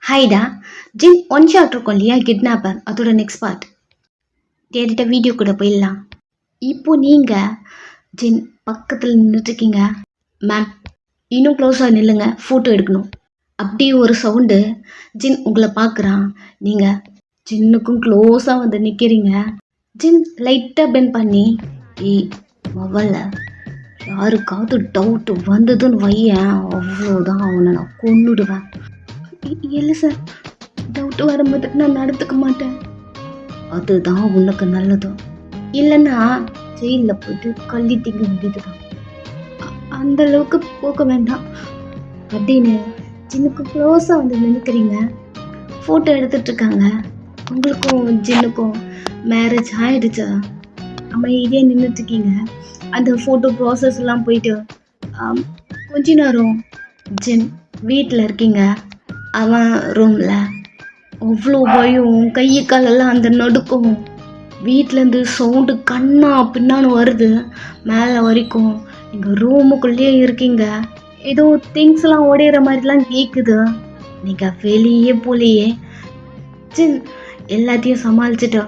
ஹைடா. ஜின் one shot இருக்கும் இல்லையா, kidnapper, அதோட நெக்ஸ்ட் பார்ட் கேட்டுட்ட வீடியோ கூட போயிடலாம். இப்போ நீங்கள் ஜின் பக்கத்தில் நின்றுட்டுருக்கீங்க. மேம், இன்னும் க்ளோஸாக நில்லுங்க, ஃபோட்டோ எடுக்கணும். அப்படியே ஒரு சவுண்டு. ஜின் உங்களை பார்க்குறான். நீங்கள் ஜின்னுக்கும் க்ளோஸாக வந்து நிற்கிறீங்க. ஜின் லைட்டாக பெண்ட் பண்ணி, ஏய் மொபைல யாருக்காவது டவுட்டு வந்ததுன்னு வையேன், அவ்வளோதான், அவனை நான் கொன்னுடுவேன். இல்லை சார், டவுட்டு வரும்போது நான் நடந்துக்க மாட்டேன். அதுதான் உனக்கு நல்லது. இல்லைன்னா ஜெயிலில் போயிட்டு கள்ளி திங்க வேண்டியது தான். அந்த அளவுக்கு போக வேண்டாம் அப்படின்னு ஜின்னுக்கு க்ளோஸாக வந்து நினைக்கிறீங்க. ஃபோட்டோ எடுத்துட்ருக்காங்க. உங்களுக்கும் ஜின்னுக்கும் மேரேஜ் ஆகிடுச்சா? அமைதியாக நின்றுட்டுருக்கீங்க. அந்த ஃபோட்டோ ப்ராசஸ்லாம் போயிட்டு கொஞ்ச நேரம் ஜின் வீட்டில் இருக்கீங்க. அவன் ரூமில் அவ்வளோ பயம், கை காலெல்லாம் அந்த நடுக்கும். வீட்டிலேருந்து சவுண்டு கண்ணா பின்னான்னு வருது மேலே வரைக்கும். நீங்கள் ரூமுக்குள்ளேயே இருக்கீங்க. ஏதோ திங்ஸ்லாம் ஓடையிற மாதிரிலாம் கேட்குது. நீங்கள் வெளியே போலையே. ஜின் எல்லாத்தையும் சமாளிச்சுட்டு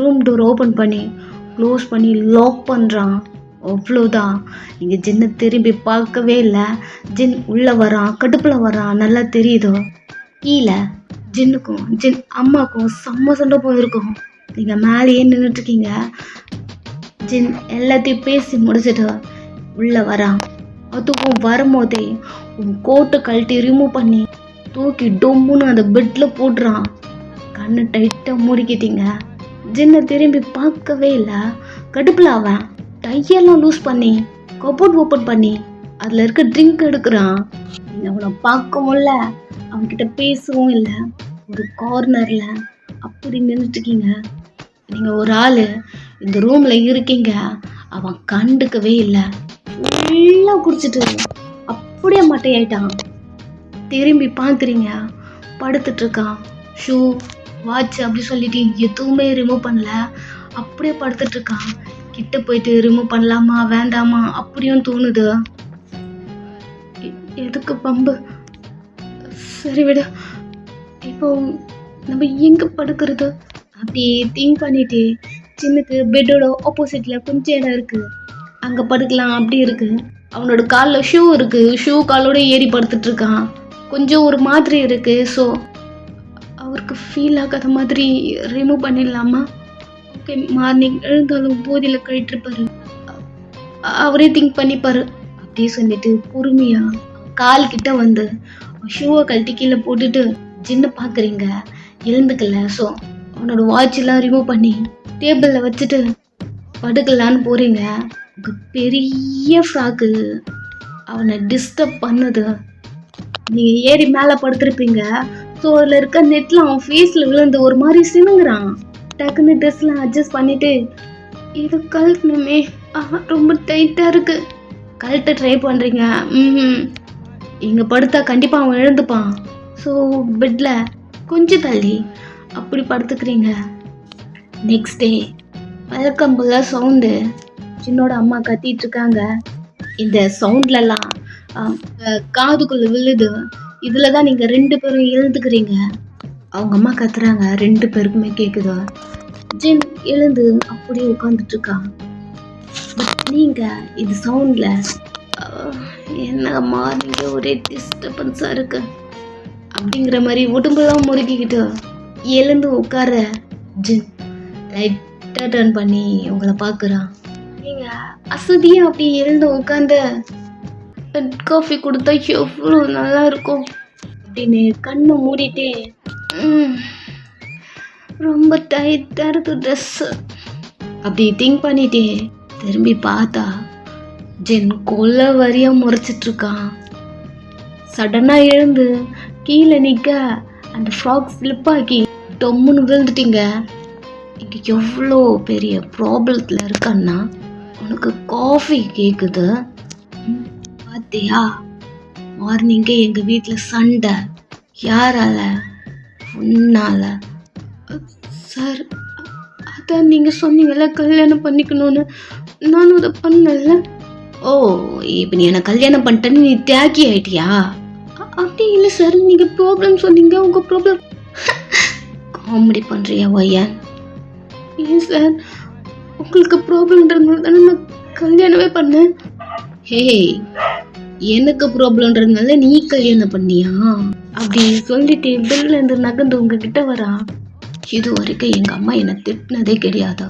ரூம் டோர் ஓப்பன் பண்ணி க்ளோஸ் பண்ணி லாக் பண்ணுறான். அவ்வளோதான். நீங்கள் ஜின்னை திரும்பி பார்க்கவே இல்லை. ஜின் உள்ளே வரான், கடுப்பில் வரான், நல்லா தெரியுது. கீழே ஜின்னுக்கும் ஜின் அம்மாவுக்கும் செம்ம சண்டை போயிருக்கும். நீங்கள் மேலேயே நின்றுட்டுருக்கீங்க. ஜின் எல்லாத்தையும் பேசி முடிச்சுட்டு உள்ளே வரான். அதுவும் வரும்போதே உன் கோட்டை கழட்டி ரிமூவ் பண்ணி தூக்கி டொம்முன்னு அந்த பெட்டில் போடுறான். கண்ணு டைட்டாக மூடிக்கிட்டீங்க. ஜின்னை திரும்பி பார்க்கவே இல்லை. கடுப்பில் அவன் டையெல்லாம் லூஸ் பண்ணி கபோர்ட் ஓப்பன் பண்ணி அதில் இருக்க ட்ரிங்க் எடுக்கிறான். நீங்கள் அவனை பார்க்கவும் இல்லை, அவன்கிட்ட பேசவும் இல்லை. ஒரு கார்னரில் அப்படி நின்றுட்டுருக்கீங்க. நீங்கள் ஒரு ஆள் இந்த ரூமில் இருக்கீங்க. அவன் கண்டுக்கவே இல்லை. ஃபுல்லாக குடிச்சிட்டு அப்படியே மட்டையாயிட்டான். திரும்பி பார்க்குறீங்க, படுத்துட்ருக்கான். ஷூ, வாட்ச் அப்படி சொல்லிட்டு எதுவுமே ரிமூவ் பண்ணல. அப்படியே படுத்துட்ருக்கான். கிட்ட போயிட்டு ரிமூவ் பண்ணலாமா வேண்டாமா அப்படியும் தோணுது. எதுக்கு பம்பு, சரி விட, இப்போ நம்ம எங்கே படுக்கிறது அப்படி திங்க் பண்ணிட்டு சின்னக்கு பெட்டோட ஆப்போசிட்டில் கொஞ்சம் இடம் இருக்குது, அங்கே படுக்கலாம் அப்படி இருக்குது. அவனோட காலில் ஷூ இருக்குது. ஷூ காலோட ஏறி படுத்துட்ருக்கான். கொஞ்சம் ஒரு மாதிரி இருக்குது. ஸோ அவருக்கு ஃபீல் ஆகாத மாதிரி ரிமூவ் பண்ணிடலாமா? ஓகே, மார்னிங் எழுந்தாலும் போதியில் கழிட்டுருப்பாரு, அவரே திங்க் பண்ணிப்பாரு அப்படியே சொல்லிட்டு பொறுமையாக கால் கிட்ட வந்து ஷூவை கழட்டி கீழே போட்டுட்டு ஜின்னை பார்க்குறீங்க. எழுந்துக்கல. ஸோ அவனோட வாட்செல்லாம் ரிமூவ் பண்ணி டேபிளில் வச்சுட்டு படுக்கலான்னு போகிறீங்க. உங்கள் பெரிய ஃப்ராக்கு அவனை டிஸ்டர்ப் பண்ணுது. நீங்கள் ஏறி மேலே படுத்துருப்பீங்க. ஸோ அதில் இருக்க நெட்டில் அவன் ஃபேஸில் விழுந்து ஒரு மாதிரி சினுங்குறான். டக்குன்னு ட்ரெஸ்லாம் அட்ஜஸ்ட் பண்ணிவிட்டு இது கழட்டணுமே, ரொம்ப டைட்டாக இருக்குது, கழட்ட ட்ரை பண்ணுறீங்க. இங்கே படுத்தா கண்டிப்பாக அவன் எழுந்துப்பான். ஸோ பெட்டில் கொஞ்சம் தள்ளி அப்படி படுத்துக்கிறீங்க. நெக்ஸ்ட் டே வழக்கம் போல சவுண்டு. சின்னோட அம்மா கத்திகிட்ருக்காங்க. இந்த சவுண்ட்லலாம் காதுக்குள்ளே விழுது. இதில் தான் நீங்கள் 2 பேரும் எழுந்துக்கிறீங்க. அவங்க அம்மா கத்துறாங்க, 2 பேருக்குமே கேட்குதா. ஜின் எழுந்து அப்படியே உட்காந்துட்ருக்கான். பட் நீங்கள் இது சவுண்டில் என்னம்மா நீங்கள் ஒரே டிஸ்டர்பன்ஸாக இருக்கு அப்படிங்கிற மாதிரி உடம்புலாம் முறுக்கிக்கிட்டு எழுந்து உட்கார ஜின் லைட்டாக டர்ன் பண்ணி உங்களை பார்க்குறான். நீங்கள் அசதியாக அப்படி எழுந்து உட்காந்து காஃபி கொடுத்தா எவ்வளோ நல்லா இருக்கும் அப்படின்னு கண்ணை மூடிட்டே ரொம்ப டைட்டாக இருக்கு ட்ரெஸ்ஸு அப்படி திங்க் பண்ணிட்டே திரும்பி பார்த்தா ஜின் கொல்ல வரியாக முறைச்சிட்ருக்கான். சடனாக எழுந்து கீழே நிற்க அந்த ஃப்ராக் ஸ்லிப்பாக்கி டொம்முன்னு விழுந்துட்டீங்க. இங்கே எவ்வளோ பெரிய ப்ராப்ளத்தில் இருக்கான்னா உனக்கு காஃபி கேட்குது. பார்த்தியா, மார்னிங்கே எங்கள் வீட்டில் சண்டை. யாரால? உன்னால. சார், அதான் நீங்கள் சொன்னீங்கல்ல கல்யாணம் பண்ணிக்கணும்னு, நானும் அதை பண்ணல. ஓ, இப்போ நீ என்னை கல்யாணம் பண்ணிட்டேன்னு நீ தியாகி ஆயிட்டியா? அப்படி இல்லை சார், நீங்கள் ப்ராப்ளம் சொன்னீங்க, உங்கள் ப்ராப்ளம். காமெடி பண்ணுறியா ஒய்யன்? ஏன் சார், உங்களுக்கு ப்ராப்ளம்ன்றதுனால தானே நான் கல்யாணமே பண்ணேன். ஹே, எனக்கு ப்ராப்ளம்ன்றதுனால நீ கல்யாணம் பண்ணியா? அப்படி சொல்லிட்டு பெல்ல இருந்து நகர்ந்து உங்ககிட்ட வரா. இது வரைக்கும் எங்க அம்மா என்னை திட்டினதே கிடையாது.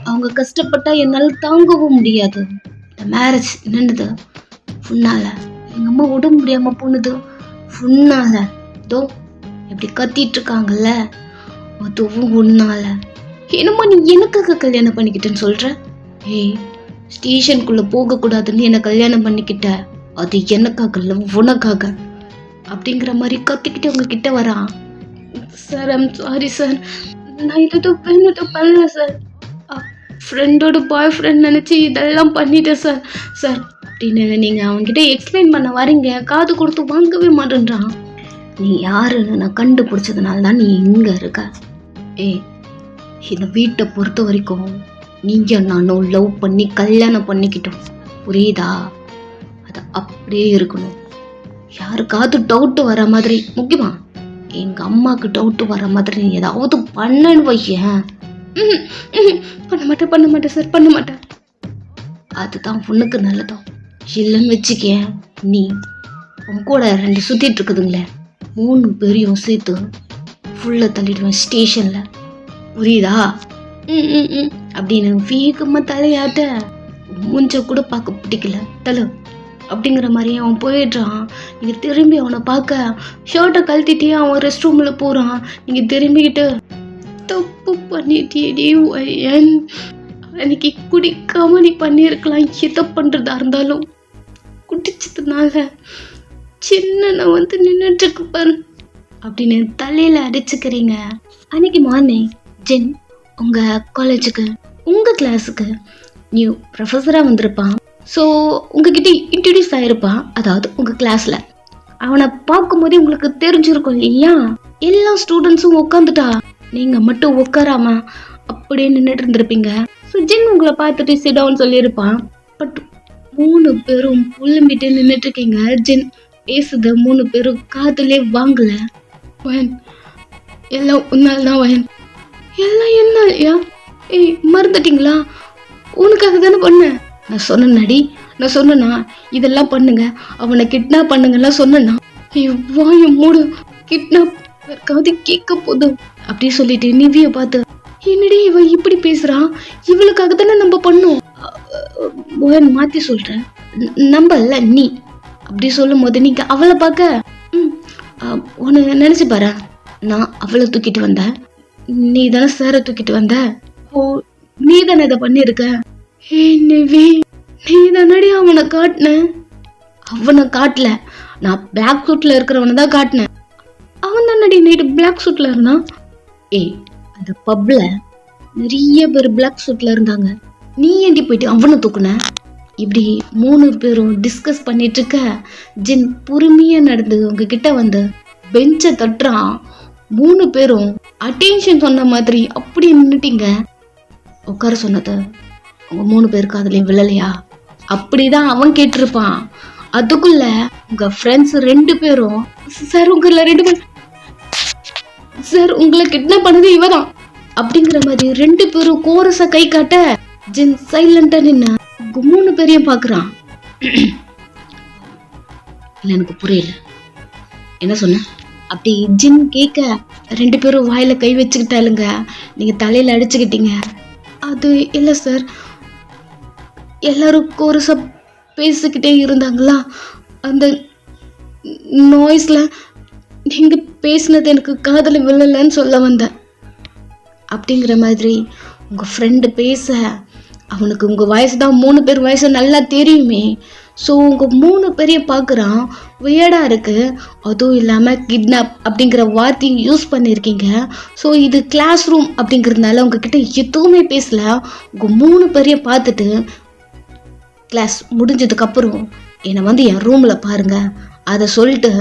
அவங்க கஷ்டப்பட்டா என்னால் தாங்கவும் முடியாது. இந்த மேரேஜ் நின்றுது ஃபுன்னால. எங்க அம்மா உடம்பு முடியாம போனது ஃபுன்னால. தோ எப்படி கத்திட்டு இருக்காங்கல்ல, அதுவும் உன்னால. என்னம்மா நீ எனக்காக கல்யாணம் பண்ணிக்கிட்டேன்னு சொல்ற? ஏய், ஸ்டேஷனுக்குள்ள போக கூடாதுன்னு என்ன கல்யாணம் பண்ணிக்கிட்ட, அது எனக்காக இல்லை உனக்காக அப்படிங்கிற மாதிரி கத்திக்கிட்டு உங்ககிட்ட வரான். சார், ஐம் சாரி சார், நான் எதுவும் பண்ணல சார். ஃப்ரெண்டோட பாய் ஃப்ரெண்ட் நினச்சி இதெல்லாம் பண்ணிட்டேன் சார். சார் அப்படின்னு நீங்கள் அவன்கிட்ட எக்ஸ்பிளைன் பண்ண வரீங்க, காது கொடுத்து வாங்கவே மாட்டேன்றான். நீ யாருன்னு நான் கண்டுபிடிச்சதுனால தான் நீ இங்கே இருக்க. ஏய், இந்த வீட்டை பொறுத்த வரைக்கும் நீங்கள் நானும் லவ் பண்ணி கல்யாணம் பண்ணிக்கிட்டோம், புரியுதா? அது அப்படியே இருக்கணும். யாருக்காவது டவுட்டு வர மாதிரி, முக்கியமா எங்கள் அம்மாவுக்கு டவுட்டு வர மாதிரி நீ ஏதாவது பண்ணன்னு வையேன். பண்ண மாட்டேன் சார், பண்ண மாட்டேன். அதுதான் பொண்ணுக்கு நல்லதும். இல்லைன்னு வச்சுக்கேன், நீ உன் கூட 2 சுற்றிட்டு இருக்குதுங்களே, 3 பேரையும் சேர்த்து ஃபுல்லாக தள்ளிடுவேன் ஸ்டேஷனில், புரியுதா? அப்படின்னு வேகமாக தலையாட்ட மூஞ்ச கூட பார்க்க பிடிக்கல தலை அப்படிங்கிற மாதிரி அவன் போயிடுறான். நீங்கள் திரும்பி அவனை பார்க்க ஷர்ட்டை கழட்டிட்டே அவன் ரெஸ்ட் ரூமில் போகிறான். நீங்கள் திரும்பிக்கிட்டு தப்பு பண்ணிட்டேடி ஒய்யன், அன்னைக்கு குடிக்காம நீ பண்ணியிருக்கலாம். எதை பண்ணுறதா இருந்தாலும் குடிச்சதுனால சின்ன வந்து நின்றுட்டு இருக்கு பாரு அப்படின்னு தலையில் அடிச்சுக்கிறீங்க. அன்னைக்கு மார்னிங் ஜென் உங்கள் காலேஜுக்கு, உங்கள் கிளாஸுக்கு நியூ ப்ரொஃபஸராக வந்திருப்பான். ஸோ உங்ககிட்ட இன்ட்ரடியூஸ் ஆகிருப்பான், அதாவது உங்கள் கிளாஸில். அவனை பார்க்கும்போதே உங்களுக்கு தெரிஞ்சிருக்கும் இல்லையா? எல்லா ஸ்டூடெண்ட்ஸும் உட்காந்துட்டா, நீங்கள் மட்டும் உட்காராம அப்படியே நின்றுட்டு இருந்திருப்பீங்க. ஸோ ஜின் உங்களை பார்த்துட்டு சிடவுன்னு சொல்லியிருப்பான். பட் 3 பேரும் புலம்பிட்டு நின்றுட்டு இருக்கீங்க. ஜின் பேசுத 3 பேரும் காதுலே வாங்கல. வயன், எல்லாம் உன்னால் தான் வயன், எல்லாம் என்ன இல்லையா? ஏய், மறந்துட்டீங்களா? உனக்காக தானே பண்ணேன். நான் சொன்னேன்னாடி, நான் சொன்னேன்னா இதெல்லாம் பண்ணுங்க, அவனை கிட்னாப் பண்ணுங்கலாம் சொன்னேன்னா. வாய மூடு, கிட்னாப் யாருக்காவது கேட்க போதும் அப்படி சொல்லிட்டு நிவியை பார்த்து, என்னடி இவ இப்படி பேசுறா, இவளுக்காக தானே நம்ம பண்ணோம். மாத்தி சொல்றேன், நம்பல நீ அப்படி சொல்லும் போது நீங்க அவளை பார்க்க உன்னை நினைச்சு பாரு. நான் அவளை தூக்கிட்டு வந்தேன், நீ தானே சாரை தூக்கிட்டு வந்த. ஓ, நீ தானே இதை பண்ணிருக்க. நிவி, நீ தானடி அவனை காட்டின. அவனை காட்டல, நான் பிளாக் சூட்ல இருக்கிறவனை தான் காட்டினேன். அவன் தானடி நைட்டு பிளாக் சூட்ல இருந்தான். ஏய், அந்த பப்ல நிறைய பேர் பிளாக் சூட்ல இருந்தாங்க, நீ ஏண்டி போயிட்டு அவனை தூக்குன? இப்படி 3 பேரும் டிஸ்கஸ் பண்ணிட்டு இருக்க ஜின் பொறுமையா நடந்து உங்ககிட்ட வந்து பெஞ்சை தட்டுறான். 3 பேரும் அட்டென்ஷன் சொன்ன மாதிரி அப்படி நின்னுட்டீங்க. உட்கார சொன்னது உங்க 3 பேருக்கு அதுலயும் விழலையா? அப்படிதான் அவன் கேட்டிருப்பான். அதுக்குள்ள உங்க ஃப்ரெண்ட்ஸ் 2 பேரும், சார் உங்கள 2 பேர், சார் உங்களை கிட்னாப் பண்ணது இவதான் அப்படிங்கிற மாதிரி 2 பேரும் கோரஸா கை காட்ட ஜின் சைலண்டா நின்னு 3 பேரையும் பாக்குறான். இல்ல, எனக்கு புரியல, என்ன சொன்ன? அப்படி ஜின் கேட்க 2 பேரும் வாயில கை வச்சுக்கிட்டாலுங்க, நீங்க தலையில அடிச்சுக்கிட்டீங்க. அது இல்லை சார், எல்லாரும் கோரஸா பேசிக்கிட்டே இருந்தாங்களா, அந்த நாய்ஸ்ல நீங்க பேசினது எனக்கு காதல விழலன்னு சொல்ல வந்தேன் அப்படிங்கிற மாதிரி உங்க ஃப்ரெண்டு பேச, அவனுக்கு உங்க வயசு தான் 3 பேர் வயசு நல்லா தெரியுமே. ஸோ உங்க 3 பேரையும் பார்க்குறான். வியர்டா இருக்கு. அதுவும் இல்லாமல் கிட்னாப் அப்படிங்கிற வார்த்தையும் யூஸ் பண்ணியிருக்கீங்க. ஸோ இது கிளாஸ் ரூம் அப்படிங்கிறதுனால உங்ககிட்ட எதுவுமே பேசல. உங்க 3 பேரையும் பார்த்துட்டு கிளாஸ் முடிஞ்சதுக்கப்புறம் என்னை வந்து என் ரூமில் பாருங்க அதை சொல்லிட்டு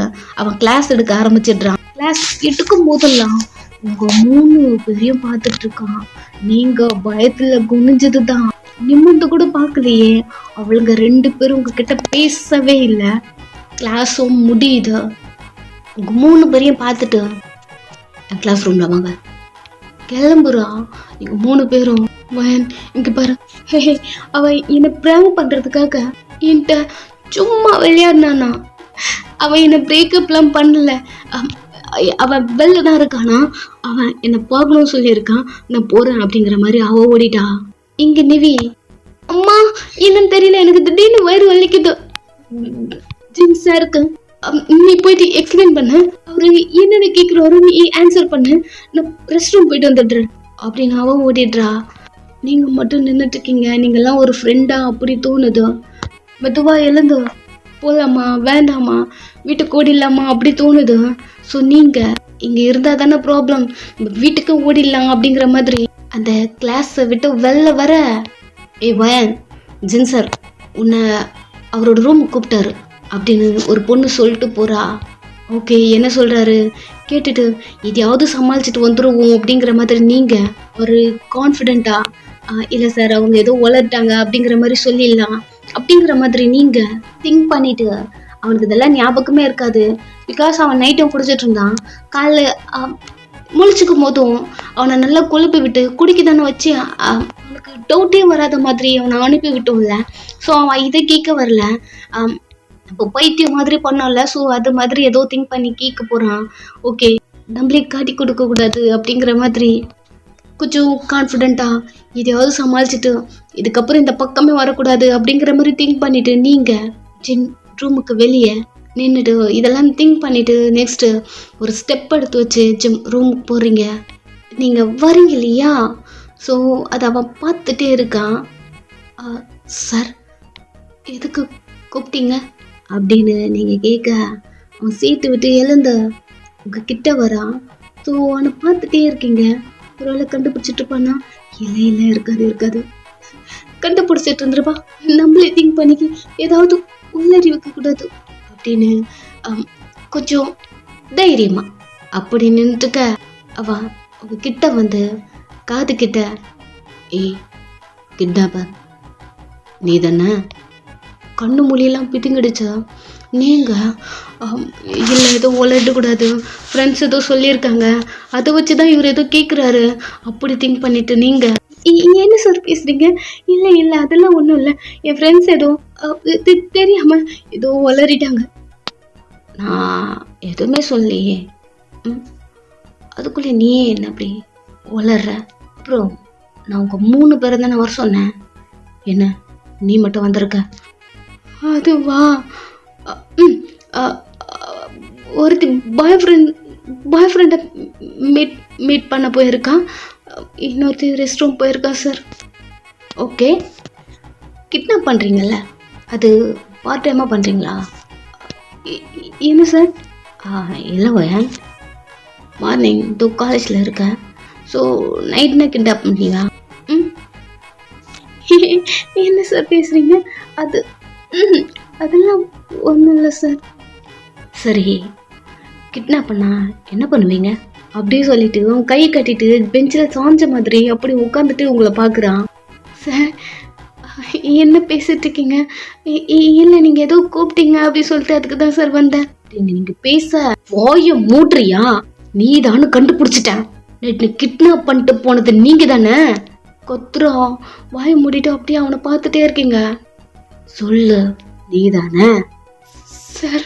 அவன் கிளாஸ் எடுக்க ஆரம்பிச்சிடுறான். கிளாஸ் எடுக்கும் போதெல்லாம் உங்க 3 பேரையும் பார்த்துட்டு இருக்கான். நீங்க பயத்துல குனிஞ்சது தான், நிமிர்ந்து கூட பார்க்கலையே. அவளுங்க 2 பேரும் உங்ககிட்ட பேசவே இல்லை. கிளாஸும் முடியுது. உங்க 3 பேரையும் பார்த்துட்டு என் கிளாஸ் ரூம்ல வாங்க. கிளம்புறா. நீங்க 3 பேரும் வயன் இங்க பாரு. அவ என்ன பிராங்க் பண்றதுக்காக என்கிட்ட சும்மா விளையாடினானா. அவ என்ன பிரேக்கப்லாம் பண்ணல. அவன் வெளில தான் இருக்கானா. அவன் என்ன பார்க்கணும்னு சொல்லியிருக்கான். நான் போறேன் அப்படிங்கிற மாதிரி அவ ஓடிட்டா. இங்க நிவி, அம்மா என்னன்னு தெரியல, எனக்கு திடீர்னு வயிறு வலிக்குது. ஜின் சாருக்கு நீ போயிட்டு எக்ஸ்பிளைன் பண்ண. அவரு என்னென்ன கேட்குறாரு நீ ஆன்சர் பண்ணு, நான் ரெஸ்ட் ரூம் போயிட்டு வந்துடுறேன் அப்படின்னு அவ ஓடிடுறா. நீங்க மட்டும் நின்றுட்டு இருக்கீங்க. நீங்கெல்லாம் ஒரு ஃப்ரெண்டா அப்படி தோணுது. மெதுவா எழுந்து போலாமா வேண்டாமா, வீட்டுக்கு ஓடிடலாமா அப்படி தோணுது. ஸோ நீங்க இங்க இருந்தா தானே ப்ராப்ளம், வீட்டுக்கு ஓடிடலாம் அப்படிங்கிற மாதிரி அந்த கிளாஸை விட்டு வெளில வர. வயன், ஜின் சார் உன்னை அவரோட ரூம் கூப்பிட்டாரு அப்படின்னு ஒரு பொண்ணு சொல்லிட்டு போறா. ஓகே என்ன சொல்றாரு கேட்டுட்டு இதையாவது சமாளிச்சுட்டு வந்துருவோம் அப்படிங்கிற மாதிரி நீங்க ஒரு கான்ஃபிடென்ட்டா இல்லை சார் அவங்க ஏதோ வளர்ட்டாங்க அப்படிங்கிற மாதிரி சொல்லிடலாம் அப்படிங்கிற மாதிரி நீங்க திங்க் பண்ணிட்டு, அவனுக்கு இதெல்லாம் ஞாபகமே இருக்காது. பிகாஸ் அவன் நைட்டும் குடிச்சிட்டு இருந்தான். காலைல முழிச்சுக்கும் போதும் அவனை நல்லா கொழுப்பி விட்டு குடிக்க தானே வச்சு அவனுக்கு டவுட்டே வராத மாதிரி அவனை அனுப்பி விட்டோம்ல. ஸோ அவன் இதை கேட்க வரல. இப்போ பைத்தியம் மாதிரி பண்ணோம்ல. ஸோ அது மாதிரி ஏதோ திங்க் பண்ணி கேட்க போறான். ஓகே நம்மளே காட்டி கொடுக்க கூடாது அப்படிங்கிற மாதிரி கொஞ்சம் கான்ஃபிடென்ட்டா இதையாவது சமாளிச்சுட்டு இதுக்கப்புறம் இந்த பக்கமே வரக்கூடாது அப்படிங்கிற மாதிரி திங்க் பண்ணிட்டு நீங்க ஜின் ரூமுக்கு வெளியே நின்றுட்டு இதெல்லாம் திங்க் பண்ணிட்டு நெக்ஸ்ட் ஒரு ஸ்டெப் எடுத்து வச்சு ஜிம் ரூமுக்கு போறீங்க. நீங்க வரீங்க இல்லையா? ஸோ அதை அவன் பார்த்துட்டே இருக்கான். சார் எதுக்கு கூப்பிட்டீங்க அப்படின்னு நீங்க கேட்க அவன் சீட்டு விட்டு எழுந்து உங்க கிட்ட வரான். ஸோ அவனை பார்த்துட்டே இருக்கீங்க. ஒரு வேளை கண்டுபிடிச்சிட்டு இருப்பானா? இல்லை இருக்காது கண்டுபிடிச்சிட்டு இருந்துருப்பா. நம்மளே திங்க் பண்ணிக்க ஏதாவது உள்ளடி வைக்க கூடாது அப்படின்னு கொஞ்சம் தைரியமா அப்படி நின்றுக்க அவ உங்க கிட்ட வந்து காது கிட்ட கிட்னாப்பர் நீ தானே? கண்ணு மொழியெல்லாம் பிதுங்கிடுச்சா? நீங்க இல்லை ஏதோ உளரக்கூடாது, ஃப்ரெண்ட்ஸ் ஏதோ சொல்லியிருக்காங்க, அதை வச்சு தான் இவர் ஏதோ கேட்குறாரு அப்படி திங்க் பண்ணிட்டு நீங்க என்ன சார் பேசுறீங்க? இல்லை அதெல்லாம் ஒன்றும் இல்லை, என் ஃப்ரெண்ட்ஸ் ஏதோ தெரியாம ஏதோ உளறிட்டாங்க. நான் எதுவுமே சொல்லியே. அதுக்குள்ளே நீ என்ன அப்படி உளர்ற? அப்புறம் நான் உங்கள் 3 பேரை தானே வர சொன்னேன், என்ன நீ மட்டும் வந்திருக்க? அதுவா? ஒருத்தி பாய் ஃப்ரெண்டை மீட் பண்ண போயிருக்கான், இன்னொருத்தி ரெஸ்ட் ரூம் போயிருக்கா சார். ஓகே கிட்னாப் பண்ணுறீங்கல்ல, அது பார்ட் டைமாக பண்ணுறீங்களா? என்ன சார்? இல்லை வயன், மார்னிங் தோ காலேஜில் இருக்கேன். ஸோ நைட்னா கிட்னாப் பண்ணுறீங்களா? என்ன சார் பேசுகிறீங்க? அதெல்லாம் ஒன்றும் இல்லை சார். சரி கிட்னாப் பண்ணா என்ன பண்ணுவீங்க அப்படியே சொல்லிட்டு அவன் கையை கட்டிட்டு பெஞ்சில் சாஞ்ச மாதிரி அப்படி உட்காந்துட்டு உங்களை பார்க்குறான். சார் என்ன பேசிட்டு இருக்கீங்க? இல்லை நீங்கள் ஏதோ கூப்பிட்டீங்க அப்படி சொல்லிட்டு அதுக்கு தான் சார் வந்தேன். நீங்கள் பேச வாய மூட்றியா? நீ தானு கண்டுபிடிச்சிட்டேன், நேற்று கிட்னாப் பண்ணிட்டு போனது நீங்க தானே? கொத்துறா வாய மூடிட்டு அப்படியே அவனை பார்த்துட்டே இருக்கீங்க. சொல்லு நீ தானே? சார்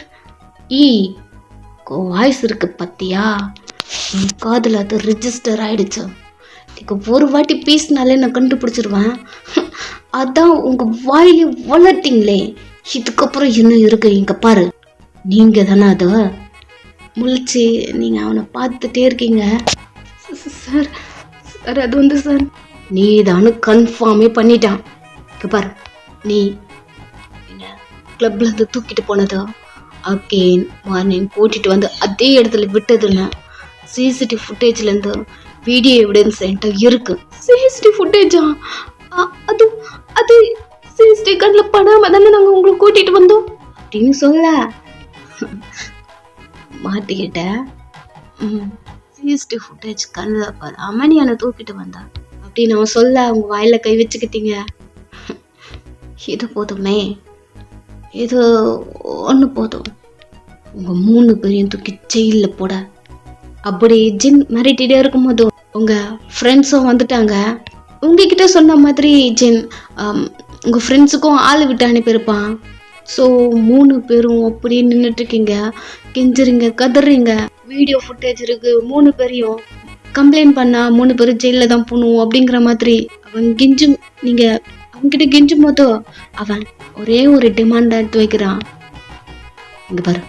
வாய்ஸ் இருக்கு பத்தியா, என் காதில் அது ரிஜிஸ்டர் ஆயிடுச்சு. நீங்க ஒரு வாட்டி பேசினாலே நான் கண்டுபிடிச்சிருவேன். அதான் உங்க வாயிலே வளர்த்தீங்களே, இதுக்கப்புறம் என்ன இருக்கு இங்க பாரு. நீங்க தானே அது முழிச்சு நீங்க அவனை பார்த்துட்டே இருக்கீங்க. சார் சார் அது வந்து சார் நீ தானு கன்ஃபார்மே பண்ணிட்டான். இங்க பாரு, நீ கிளப்ல இருந்து தூக்கிட்டு போனதோ அகெயின் மார்னிங் கூட்டிட்டு வந்து அதே இடத்துல விட்டதுன்னு சிசிடிவி ஃபுட்டேஜ்லேருந்து வீடியோ எவிடன்ஸ் என்கிட்ட இருக்கு. சிசிடிவி ஃபுட்டேஜா? அது அது சிசிடிவி கண்ணில் படாம தானே நாங்கள் உங்களை கூட்டிட்டு வந்தோம் அப்படின்னு சொல்ல மாட்டிக்கிட்ட. சிசிடிவி ஃபுட்டேஜ் கண்ணில் படாம நீ என்னை தூக்கிட்டு வந்தா அப்படின்னு அவன் சொல்ல அவங்க வாயில கை வச்சுக்கிட்டீங்க. இது போதுமே, இது ஒன்று போதும். உங்கள் 3 பேரையும் தூக்கி ஜெயிலில் போட. அப்படி ஜின் மிரட்டிகிட்டே இருக்கும்போது உங்கள் ஃப்ரெண்ட்ஸும் வந்துட்டாங்க. உங்ககிட்ட சொன்ன மாதிரி ஜின் உங்கள் ஃப்ரெண்ட்ஸுக்கும் ஆள் விட்டு அனுப்பியிருப்பான். ஸோ 3 பேரும் அப்படியே நின்றுட்டுருக்கீங்க, கெஞ்சுறீங்க, கதறீங்க. வீடியோ ஃபுட்டேஜ் இருக்குது. 3 பேரையும் கம்ப்ளைண்ட் பண்ணால் 3 பேரும் ஜெயிலில் தான் போகணும் அப்படிங்கிற மாதிரி அவன் நீங்கள் அவன்கிட்ட கெஞ்சும் போதோ அவன் ஒரே ஒரு டிமாண்டை எடுத்து வைக்கிறான். இங்கே பாரு,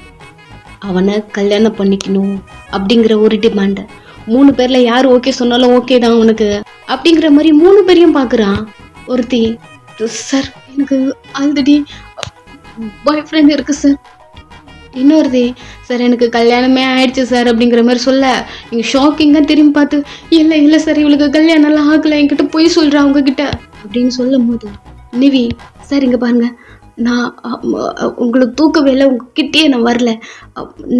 அவனை கல்யாணம் பண்ணிக்கணும் அப்படிங்கிற ஒரு டிமாண்டு. 3 பேரில் யார் ஓகே சொன்னாலும் ஓகே தான் அவனுக்கு அப்படிங்கிற மாதிரி 3 பேரையும் பார்க்குறான். ஒருத்தி, சார் எனக்கு ஆல்ரெடி பாய் ஃப்ரெண்ட் இருக்கு சார். இன்னொருத்தி, சார் எனக்கு கல்யாணமே ஆயிடுச்சு சார் அப்படிங்கிற மாதிரி சொல்ல, நீங்கள் ஷாக்கிங்காக திரும்பி பார்த்து, இல்லை சார் இவளுக்கு கல்யாணம்லாம் ஆகலை, என்கிட்ட போய் சொல்கிறா உங்ககிட்ட அப்படின்னு சொல்லும் போது நிவி, சார் இங்கே பாருங்கள், நான் உங்களுக்கு தூக்கவே இல்லை, உங்ககிட்டயே நான் வரல.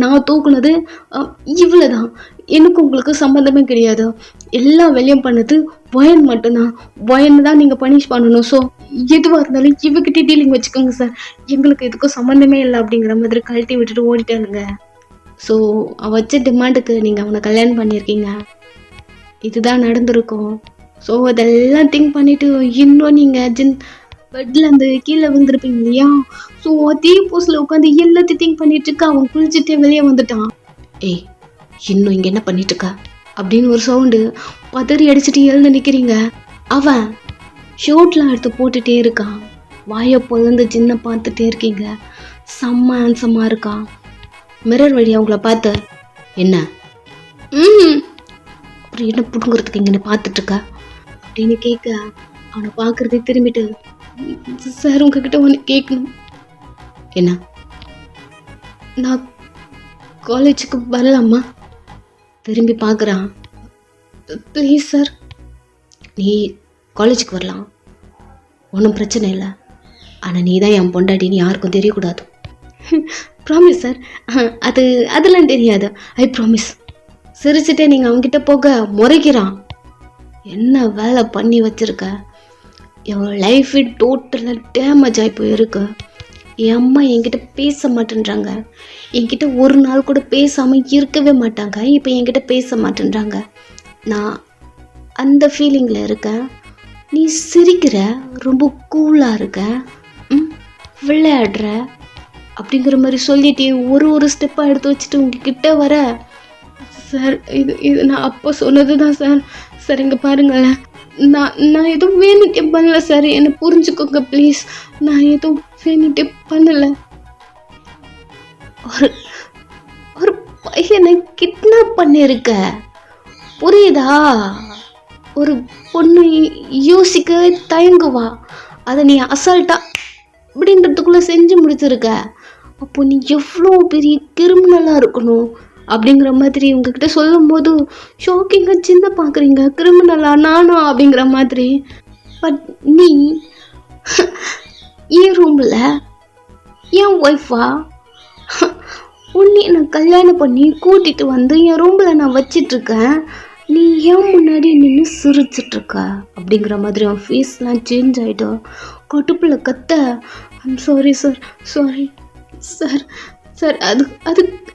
நான் தூக்குனது இவ்வளோ தான். எனக்கு உங்களுக்கு சம்மந்தமே கிடையாது. எல்லா வேலையும் பண்ணது வயன் மட்டும்தான். வயன் தான் நீங்கள் பனிஷ் பண்ணணும். ஸோ எதுவாக இருந்தாலும் இவகிட்டே டீலிங் வச்சுக்கோங்க சார், எங்களுக்கு இதுக்கும் சம்மந்தமே இல்லை அப்படிங்கிற மாதிரி கழட்டி விட்டுட்டு ஓடிட்டானுங்க. ஸோ வச்ச டிமாண்டுக்கு நீங்கள் அவனை கல்யாணம் பண்ணியிருக்கீங்க. இதுதான் நடந்திருக்கும். ஸோ அதெல்லாம் திங்க் பண்ணிவிட்டு இன்னும் நீங்கள் பெட்டில் அந்த கீழே விழுந்திருப்பீங்க இல்லையா? ஸோ அதே போஸில் உட்காந்து எல்லாத்தையும் திங்க் பண்ணிட்டு இருக்கா. அவன் குளிச்சுட்டே வெளியே வந்துட்டான். ஏய், இன்னும் இங்கே என்ன பண்ணிட்டு இருக்கா அப்படின்னு ஒரு சவுண்டு. பதறி அடிச்சுட்டு எழுந்து நிற்கிறீங்க. அவன் ஷோட்லாம் எடுத்து போட்டுகிட்டே இருக்கான். வாயை பொழுந்து சின்ன பார்த்துட்டே இருக்கீங்க. செம்ம ஹேண்ட்ஸமாக இருக்கான். மிரர் வழி அவங்கள பார்த்து, என்ன அப்புறம் என்ன பிடுங்கிறதுக்கு இங்கே பார்த்துட்டு இருக்க அப்படின்னு கேட்க, அவனை பார்க்குறதே திரும்பிட்டு, சார் உங்ககிட்ட ஒன்று கேட்கணும். என்ன? நான் காலேஜுக்கு வரலாமா? திரும்பி பார்க்குறான். Please sir. நீ காலேஜுக்கு வரலாம், ஒன்றும் பிரச்சனை இல்லை. ஆனால் நீ தான் என் பொண்டாட்டின்னு யாருக்கும் தெரியக்கூடாது. Promise sir. அதெல்லாம் தெரியாது, ஐ ப்ராமிஸ். சிரிச்சுட்டே நீங்கள் அவங்ககிட்ட போக முறைக்கிறான். என்ன வேலை பண்ணி வச்சிருக்க? என் லைஃபே டோட்டலாக டேமேஜ் ஆகி போயிருக்கு. என் அம்மா என்கிட்ட பேச மாட்டேன்றாங்க. என்கிட்ட ஒரு நாள் கூட பேசாமல் இருக்கவே மாட்டாங்க. இப்போ என்கிட்ட பேச மாட்டேன்றாங்க. நான் அந்த ஃபீலிங்கில் இருக்கேன். நீ சிரிக்கிற, ரொம்ப கூலாக இருக்க, விளையாடுற அப்படிங்கிற மாதிரி சொல்லிட்டு ஒரு ஸ்டெப்பாக எடுத்து வச்சுட்டு உங்ககிட்ட வர. சார் இது நான் அப்போ சொன்னது தான் சார். சார் இங்கே பாருங்களேன், நான் எதுவும் வேணுட்டே பண்ணல சார், என்னை புரிஞ்சுக்கோங்க ப்ளீஸ். நான் எதுவும் வேணுட்டே பண்ணலை. ஒரு பையனை கிட்னாப் பண்ணியிருக்க, புரியுதா? ஒரு பொண்ணு யோசிக்க தயங்குவா, அதை நீ அசால்ட்டா அப்படின்றதுக்குள்ளே செஞ்சு முடிச்சிருக்க. அப்போ நீ எவ்வளோ பெரிய கிரிமினலாக இருக்கணும் அப்படிங்கிற மாதிரி உங்ககிட்ட சொல்லும் போது ஷாக்கிங்காக சின்ன பார்க்குறீங்க. கிரிமினலா நானா அப்படிங்கிற மாதிரி. பட் நீ என் ரூமில் என் ஒய்ஃபா உன்னை நான் கல்யாணம் பண்ணி கூட்டிகிட்டு வந்து என் ரூமில் நான் வச்சிட்ருக்கேன். நீ ஏன் முன்னாடி நின்று சிரிச்சிட்ருக்க அப்படிங்கிற மாதிரி அவன் ஃபேஸ்லாம் சேஞ்ச் ஆகிட்டோம். கட்டுப்பில் கத்த, I'm sorry sir, sorry sir, sir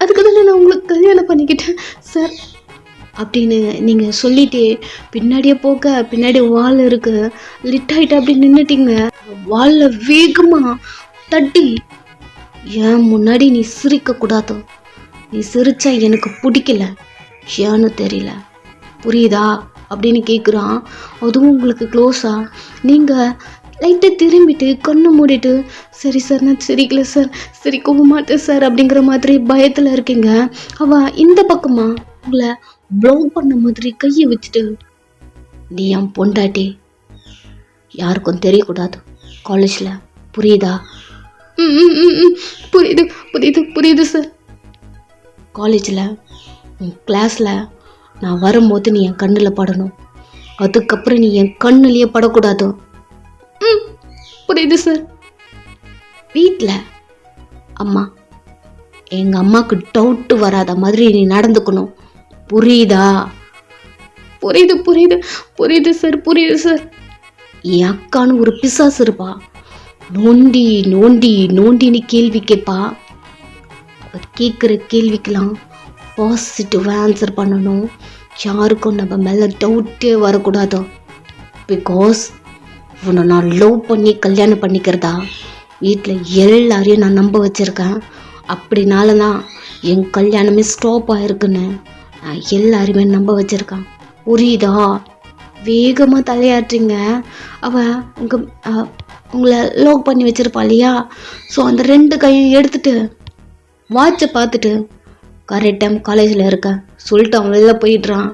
அதுக்கு தானே நான் உங்களுக்கு கல்யாணம் பண்ணிக்கிட்டேன் சார் அப்படின்னு நீங்கள் சொல்லிட்டே பின்னாடியே போக, பின்னாடி வால் இருக்கு, லிட் ஆகிட்டு அப்படி நின்றுட்டீங்க. வாலில் வேகமாக தட்டி, ஏன் முன்னாடி நீ சிரிக்கக்கூடாது, நீ சிரிச்சா எனக்கு பிடிக்கல, ஏன்னு தெரியல, புரியுதா அப்படின்னு கேட்குறான். அதுவும் உங்களுக்கு க்ளோஸா. நீங்கள் லைட்டாக திரும்பிட்டு கண்ணு மூடிட்டு, சரி சார் நான் சிரிக்கல சார், சிரிக்கவும் மாட்டேன் சார் அப்படிங்கிற மாதிரி பயத்தில் இருக்கீங்க. அவள் இந்த பக்கமா உங்களை ப்ளோக் பண்ண மாதிரி கையை வச்சுட்டு, நீ என் பொண்டாட்டி, யாருக்கும் தெரியக்கூடாது காலேஜில், புரியுதா? புரியுது புரியுது புரியுது சார். காலேஜில் உன் கிளாஸில் நான் வரும்போது நீ என் கண்ணில் படணும், அதுக்கப்புறம் நீ என் கண்ணுலேயே படக்கூடாது. புரியுது சார். வீட்டில் அம்மா, எங்கள் அம்மாவுக்கு டவுட்டு வராத மாதிரி நீ நடந்துக்கணும், புரியுதா? புரியுது புரியுது புரியுது சார், புரியுது சார். என் அக்கான்னு ஒரு பிசாசு இருப்பா, நோண்டி நோண்டி நோண்டின்னு கேள்வி கேட்பா. நம்ம கேட்குற கேள்விக்கெல்லாம் பாசிட்டிவாக ஆன்சர் பண்ணணும். யாருக்கும் நம்ம மேலே டவுட்டே வரக்கூடாதோ. பிகாஸ் உன்னை நான் லவ் பண்ணி கல்யாணம் பண்ணிக்கிறதா வீட்டில் எல்லாரையும் நான் நம்ப வச்சுருக்கேன். அப்படினால தான் என் கல்யாணமே ஸ்டாப் ஆகிருக்குன்னு நான் எல்லாருமே நம்ப வச்சுருக்கேன். புரியுதா? வேகமாக தலையாட்டுறீங்க. அவன் உங்களை லவ் பண்ணி வச்சுருப்பா இல்லையா? ஸோ அந்த 2 கையும் எடுத்துட்டு வாட்சை பார்த்துட்டு கரெக்ட் டைம் காலேஜில் இருக்க சொல்லிட்டு அவன் வெளில போயிடுறான்.